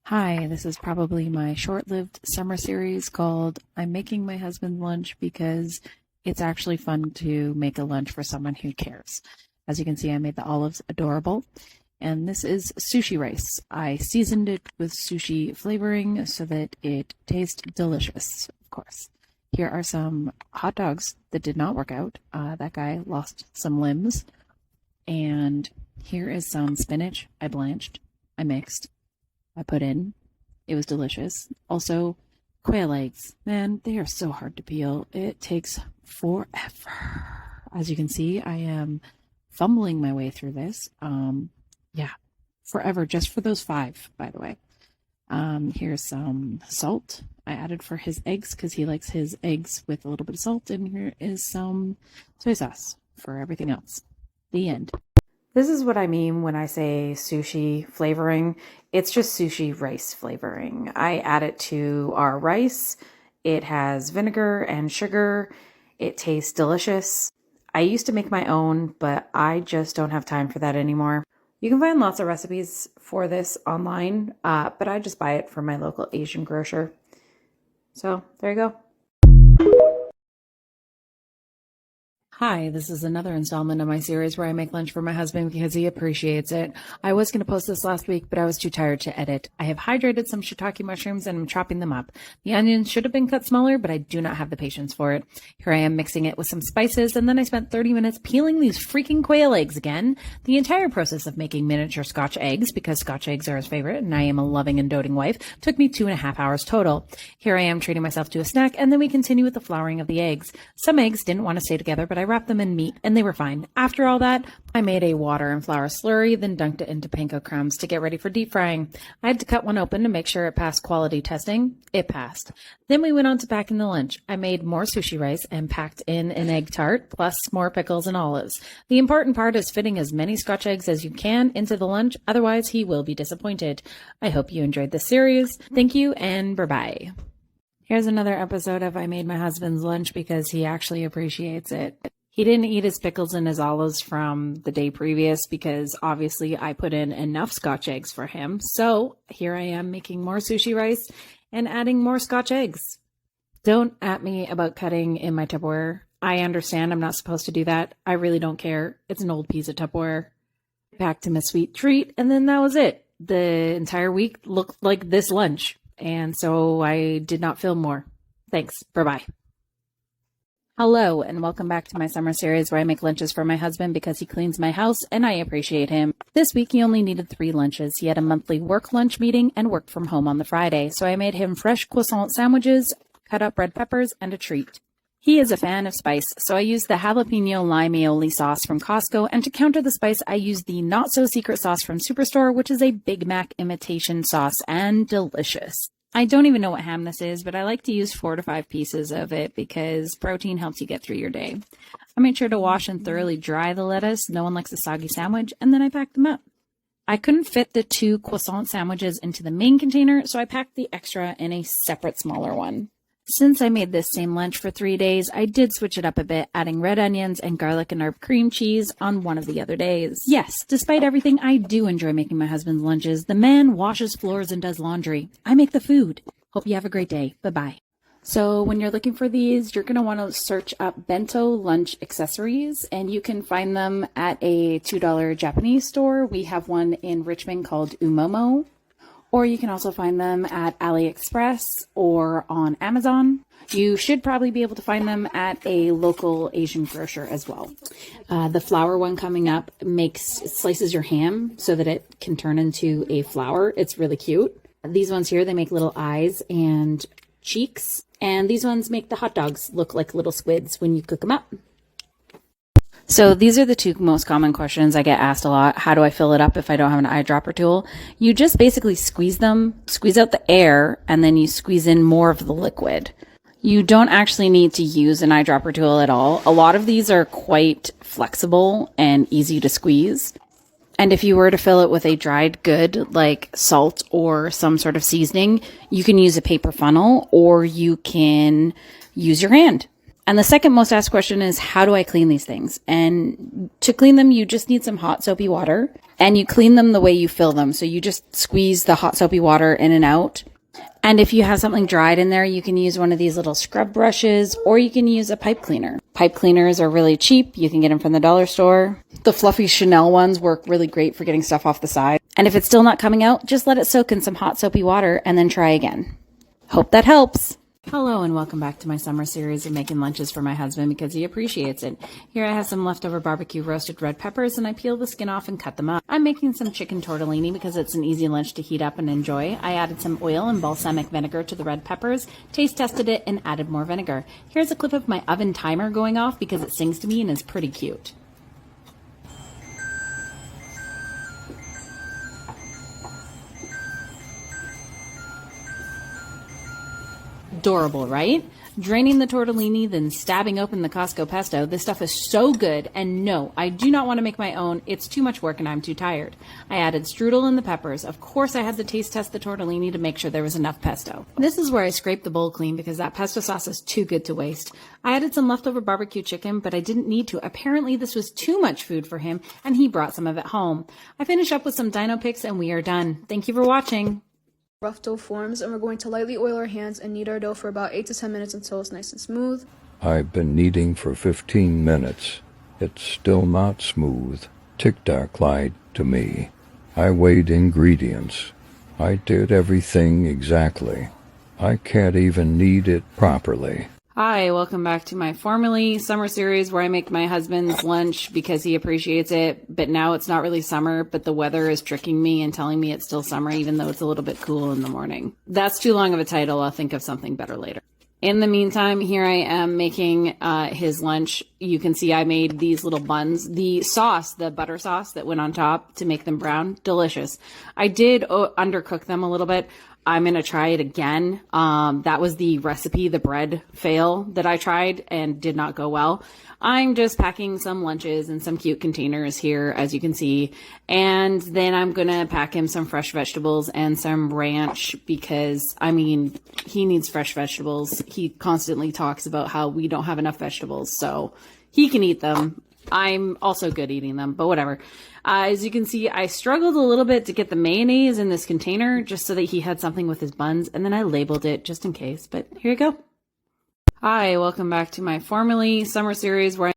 Hi, this is probably my short-lived summer series called I'm Making My Husband Lunch because it's actually fun to make a lunch for someone who cares. As you can see, I made the olives adorable. And this is sushi rice. I seasoned it with sushi flavoring so that it tastes delicious, of course. Here are some hot dogs that did not work out. That guy lost some limbs. And here is some spinach I blanched, I mixed. I put in. It was delicious. Also, quail eggs. Man, they are so hard to peel. It takes forever. As you can see, I am fumbling my way through this. Yeah, forever, just for those 5, by the way. Here's some salt I added for his eggs because he likes his eggs with a little bit of salt. And here is some soy sauce for everything else. The end. This is what I mean when I say sushi flavoring. It's just sushi rice flavoring. I add it to our rice. It has vinegar and sugar. It tastes delicious. I used to make my own, but I just don't have time for that anymore. You can find lots of recipes for this online, but I just buy it from my local Asian grocer. So there you go. Hi, this is another installment of my series where I make lunch for my husband because he appreciates it. I was going to post this last week, but I was too tired to edit. I have hydrated some shiitake mushrooms and I'm chopping them up. The onions should have been cut smaller, but I do not have the patience for it. Here I am mixing it with some spices, and then I spent 30 minutes peeling these freaking quail eggs again. The entire process of making miniature Scotch eggs, because Scotch eggs are his favorite, and I am a loving and doting wife, took me 2.5 hours total. Here I am treating myself to a snack, and then we continue with the flouring of the eggs. Some eggs didn't want to stay together, but I wrapped them in meat and they were fine. After all that, I made a water and flour slurry, then dunked it into panko crumbs to get ready for deep frying. I had to cut one open to make sure it passed quality testing. It passed. Then we went on to packing the lunch. I made more sushi rice and packed in an egg tart, plus more pickles and olives. The important part is fitting as many Scotch eggs as you can into the lunch, otherwise he will be disappointed. I hope you enjoyed this series. Thank you and bye-bye. Here's another episode of I Made My Husband's Lunch because he actually appreciates it. He didn't eat his pickles and his olives from the day previous because obviously I put in enough Scotch eggs for him. So here I am making more sushi rice and adding more Scotch eggs. Don't at me about cutting in my Tupperware. I understand I'm not supposed to do that. I really don't care. It's an old piece of Tupperware. I packed him a sweet treat and then that was it. The entire week looked like this lunch. And so I did not film more. Thanks. Bye-bye. Hello, and welcome back to my summer series where I make lunches for my husband because he cleans my house and I appreciate him. This week he only needed 3 lunches. He had a monthly work lunch meeting and worked from home on the Friday, so I made him fresh croissant sandwiches, cut up red peppers, and a treat. He is a fan of spice, so I used the jalapeno lime aioli sauce from Costco, and to counter the spice, I used the not-so-secret sauce from Superstore, which is a Big Mac imitation sauce and delicious. I don't even know what ham this is, but I like to use 4 to 5 pieces of it because protein helps you get through your day. I made sure to wash and thoroughly dry the lettuce. No one likes a soggy sandwich, and then I packed them up. I couldn't fit the 2 croissant sandwiches into the main container, so I packed the extra in a separate smaller one. Since I made this same lunch for 3 days, I did switch it up a bit, adding red onions and garlic and herb cream cheese on one of the other days. Yes, despite everything, I do enjoy making my husband's lunches. The man washes floors and does laundry. I make the food. Hope you have a great day. Bye-bye. So when you're looking for these, you're going to want to search up Bento Lunch accessories, and you can find them at a $2 Japanese store. We have one in Richmond called Umomo. Or you can also find them at AliExpress or on Amazon. You should probably be able to find them at a local Asian grocer as well. The flour one coming up slices your ham so that it can turn into a flower. It's really cute. These ones here, they make little eyes and cheeks. And these ones make the hot dogs look like little squids when you cook them up. So these are the 2 most common questions I get asked a lot. How do I fill it up if I don't have an eyedropper tool? You just basically squeeze them, squeeze out the air, and then you squeeze in more of the liquid. You don't actually need to use an eyedropper tool at all. A lot of these are quite flexible and easy to squeeze. And if you were to fill it with a dried good like salt or some sort of seasoning, you can use a paper funnel or you can use your hand. And the second most asked question is, how do I clean these things? And to clean them, you just need some hot soapy water, and you clean them the way you fill them. So you just squeeze the hot soapy water in and out. And if you have something dried in there, you can use one of these little scrub brushes, or you can use a pipe cleaner. Pipe cleaners are really cheap. You can get them from the dollar store. The fluffy Chanel ones work really great for getting stuff off the side. And if it's still not coming out, just let it soak in some hot soapy water and then try again. Hope that helps. Hello and welcome back to my summer series of making lunches for my husband because he appreciates it. Here I have some leftover barbecue roasted red peppers and I peel the skin off and cut them up. I'm making some chicken tortellini because it's an easy lunch to heat up and enjoy. I added some oil and balsamic vinegar to the red peppers, taste tested it, and added more vinegar. Here's a clip of my oven timer going off because it sings to me and is pretty cute. Adorable, right? Draining the tortellini, then stabbing open the Costco pesto. This stuff is so good, and no, I do not want to make my own. It's too much work and I'm too tired. I added strudel and the peppers. Of course, I had to taste test the tortellini to make sure there was enough pesto. This is where I scraped the bowl clean because that pesto sauce is too good to waste. I added some leftover barbecue chicken, but I didn't need to. Apparently, this was too much food for him, and he brought some of it home. I finished up with some dino picks, and we are done. Thank you for watching. Rough dough forms, and we're going to lightly oil our hands and knead our dough for about 8 to 10 minutes until it's nice and smooth. I've been kneading for 15 minutes. It's still not smooth. Tic-tac lied to me. I weighed ingredients. I did everything exactly. I can't even knead it properly. Hi, welcome back to my formerly summer series where I make my husband's lunch because he appreciates it, but now it's not really summer, but the weather is tricking me and telling me it's still summer even though it's a little bit cool in the morning. That's too long of a title. I'll think of something better later. In the meantime, here I am making his lunch. You can see I made these little buns. The sauce, the butter sauce that went on top to make them brown, delicious. I did undercook them a little bit. I'm going to try it again. That was the recipe, the bread fail that I tried and did not go well. I'm just packing some lunches in some cute containers here, as you can see. And then I'm going to pack him some fresh vegetables and some ranch because, I mean, he needs fresh vegetables. He constantly talks about how we don't have enough vegetables, so he can eat them. I'm also good eating them, but whatever. As you can see, I struggled a little bit to get the mayonnaise in this container just so that he had something with his buns, and then I labeled it just in case, but here you go. Hi, welcome back to my formerly summer series where